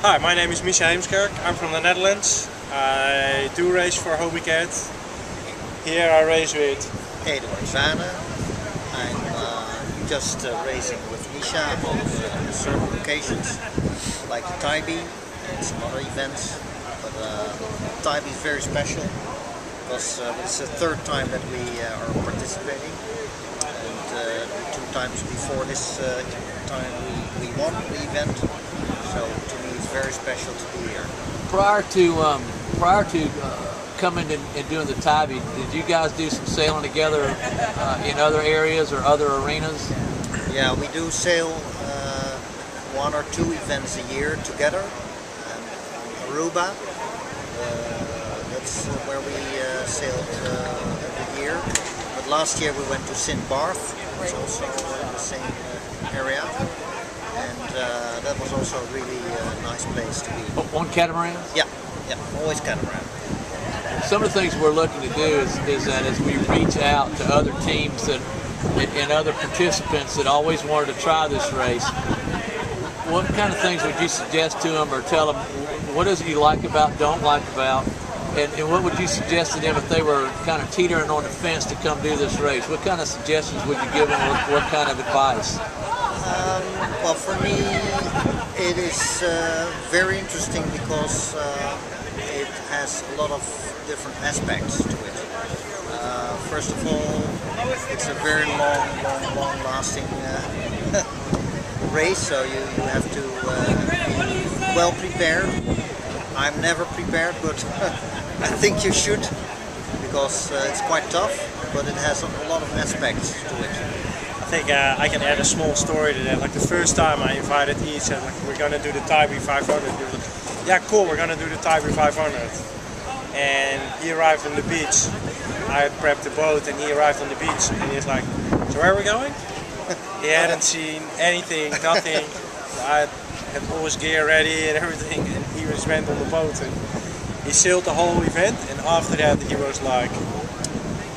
Hi, my name is Misha Heemskerk. I'm from the Netherlands. I do race for Hobie Cat. Here I race with Eduard Zane. I'm just racing with Misha on certain occasions, like the Tybee and some other events. But Tybee is very special because it's the third time that we are participating. And 2 times before this time we won the event. So to me it's very special to be here. Prior to coming and doing the Tybee, did you guys do some sailing together in other areas or other arenas? Yeah, we do sail 1 or 2 events a year together. Aruba, that's where we sailed every year. But last year we went to St. Barth, which is also in the same area. And that was also a really nice place to be. On catamaran? Yeah, always catamaran. Some of the things we're looking to do is that as we reach out to other teams and other participants that always wanted to try this race, what kind of things would you suggest to them or tell them what is it you like about, don't like about, and what would you suggest to them if they were kind of teetering on the fence to come do this race? What kind of suggestions would you give them? What kind of advice? Well, for me, it is very interesting because it has a lot of different aspects to it. First of all, it's a very long-lasting race, so you have to be well prepared. I'm never prepared, but I think you should, because it's quite tough, but it has a lot of aspects to it. I think I can add a small story to that. Like the first time I invited Ian, said like we're gonna do the Tybee 500. He was like, yeah, cool, we're gonna do the Tybee 500. And he arrived on the beach. I had prepped the boat, and he arrived on the beach, and he's like, so where are we going? He hadn't seen anything, nothing. I had all his gear ready and everything, and he just went on the boat and he sailed the whole event. And after that, he was like,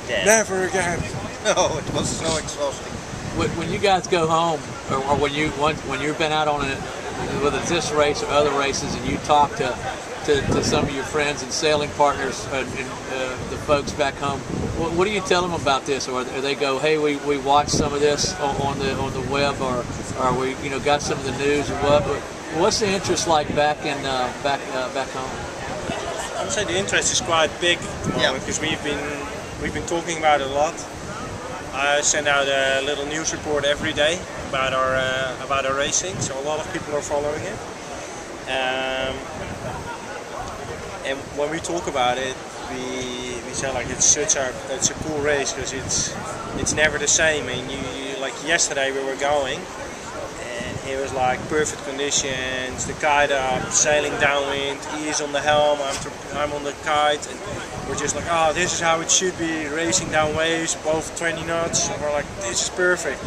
never again. No, it was so exhausting. When you guys go home, or when you've been out on it, whether it's this race or other races, and you talk to some of your friends and sailing partners and the folks back home, what do you tell them about this? Or they go, hey, we watched some of this on the web, or we got some of the news, or what? What's the interest like back home? I would say the interest is quite big at the moment, because we've been talking about it a lot. I send out a little news report every day about our racing, so a lot of people are following it. And when we talk about it, we say like it's a cool race, because it's never the same. And you like yesterday we were going, and it was like perfect conditions, the kite up, sailing downwind, I's on the helm, I'm on the kite, and we're just like, oh, this is how it should be, racing down waves, both 20 knots, and we're like, this is perfect.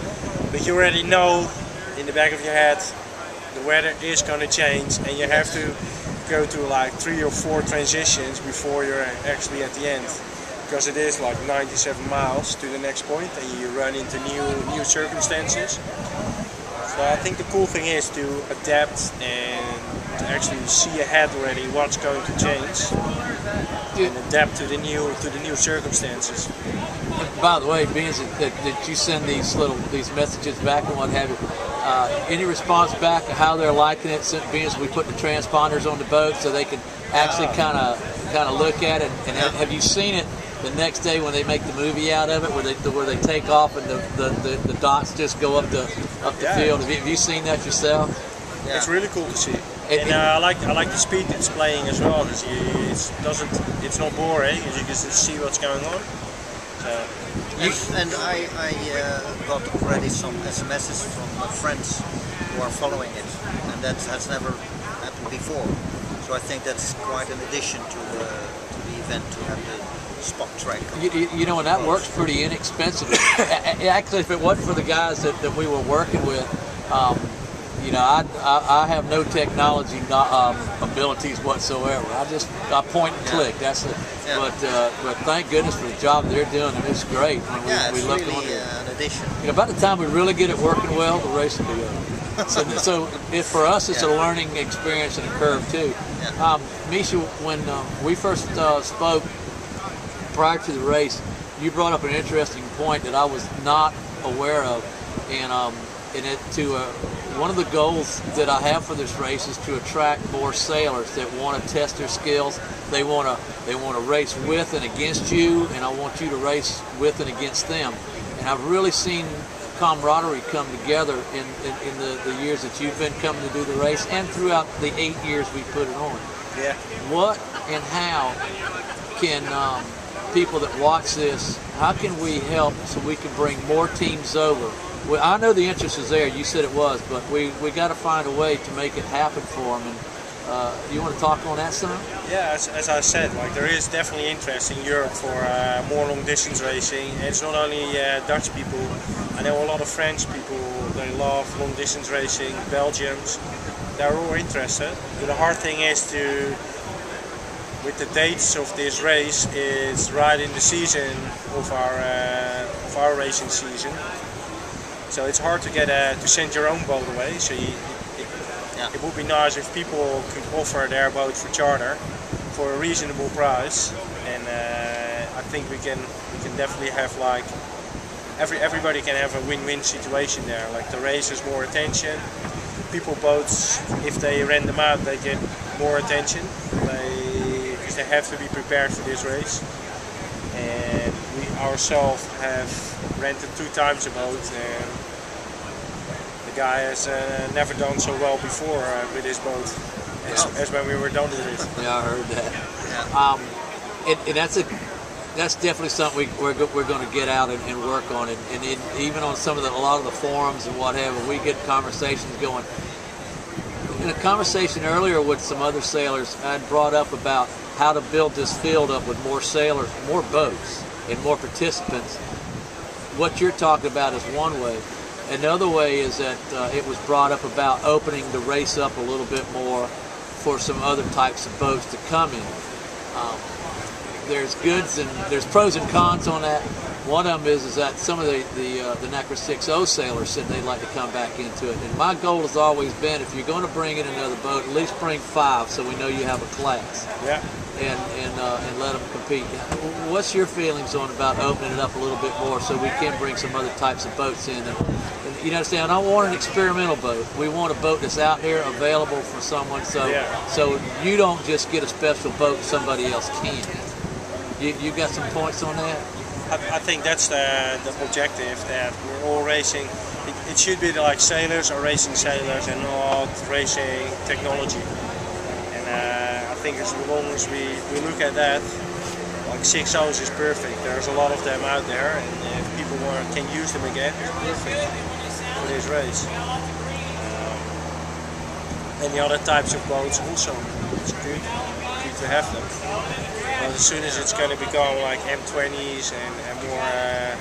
But you already know in the back of your head the weather is going to change, and you have to go through like 3 or 4 transitions before you're actually at the end, because it is like 97 miles to the next point, and you run into new circumstances. So I think the cool thing is to adapt and to actually see ahead already what's going to change and adapt to the new circumstances. By the way, being that you send these messages back and what have you, any response back how they're liking it? Being as we put the transponders on the boat so they can actually kind of look at it. And have you seen it the next day when they make the movie out of it, where they take off and the dots just go up the field? Have you seen that yourself? Yeah. It's really cool to see. And I like the speed it's playing as well, because it's not boring, because you can see what's going on. And I got already some SMSs from friends who are following it, and that has never happened before. So I think that's quite an addition to the event, to have the spot track. And that works pretty inexpensively. Actually, if it wasn't for the guys that we were working with, I have no technology abilities whatsoever. I point and click. That's it. Yeah. But thank goodness for the job they're doing. And it's great when we look really on it. An addition. By the time we really get it working well, the race will be over. So for us, it's a learning experience and a curve too. Yeah. Misha, when we first spoke prior to the race, you brought up an interesting point that I was not aware of, and one of the goals that I have for this race is to attract more sailors that want to test their skills. They want to race with and against you, and I want you to race with and against them. And I've really seen camaraderie come together in the years that you've been coming to do the race, and throughout the 8 years we put it on. Yeah. What and how can people that watch this, how can we help so we can bring more teams over? Well, I know the interest is there. You said it was, but we got to find a way to make it happen for them. And you want to talk on that, son? Yeah, as I said, like there is definitely interest in Europe for more long distance racing. And it's not only Dutch people. I know a lot of French people. They love long distance racing. Belgians, they're all interested. But the hard thing is with the dates of this race, is right in the season of our racing season. So it's hard to get to send your own boat away. So it would be nice if people could offer their boat for charter for a reasonable price, and I think we can definitely have like everybody can have a win-win situation there. Like the race has more attention. People boats, if they rent them out, they get more attention. Because they have to be prepared for this race. And we ourselves have rented 2 times a boat, and the guy has never done so well before with his boat as when we were done with it. Yeah, I heard that. Yeah. And that's definitely something we're going to get out and work on it. And even on a lot of the forums and what have you, we get conversations going. In a conversation earlier with some other sailors, I had brought up about how to build this field up with more sailors, more boats, and more participants. What you're talking about is one way. Another way is that it was brought up about opening the race up a little bit more for some other types of boats to come in. There's goods and there's pros and cons on that. One of them is that some of the NACRA 6.0 sailors said they'd like to come back into it. And my goal has always been, if you're going to bring in another boat, at least bring 5 so we know you have a class. Yeah. And let them compete. What's your feelings on about opening it up a little bit more so we can bring some other types of boats in? And you understand, I don't want an experimental boat. We want a boat that's out there available for someone, so you don't just get a special boat somebody else can. You got some points on that? I think that's the objective, that we're all racing. It should be like sailors are racing sailors and not racing technology. And I think as long as we look at that, like 6.0s is perfect. There's a lot of them out there, and if people can use them again, it's perfect for this race. And the other types of boats also, it's good to have them. But as soon as it's going to become like M20s and more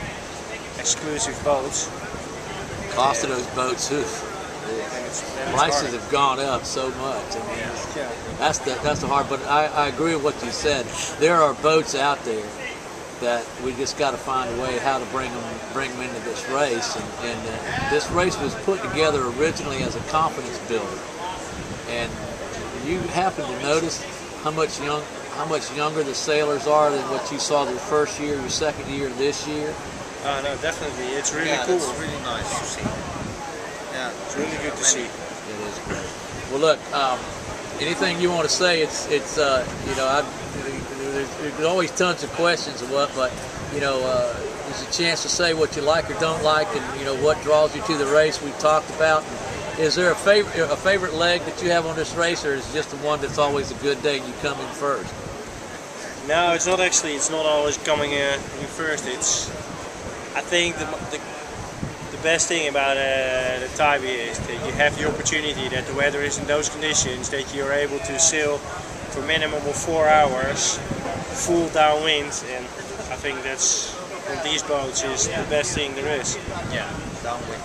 exclusive boats, cost of those boats, prices have gone up so much. I mean, that's the hard. But I agree with what you said. There are boats out there that we just got to find a way how to bring them into this race. And this race was put together originally as a confidence builder. And you happen to notice how much younger the sailors are than what you saw their first year, your second year, this year? No, definitely. It's really cool. It's really nice to see. Yeah, it's really good to see. It is great. Well, look, anything you want to say? It's there's always tons of questions and what, but there's a chance to say what you like or don't like, and what draws you to the race. We've talked about. Is there a favorite leg that you have on this race, or is it just the one that's always a good day and you come in first? No, it's not actually. It's not always coming in first. I think the best thing about the Tybee is that you have the opportunity that the weather is in those conditions that you're able to sail for minimum of 4 hours, full downwind, and I think that's on these boats is the best thing there is. Yeah, downwind.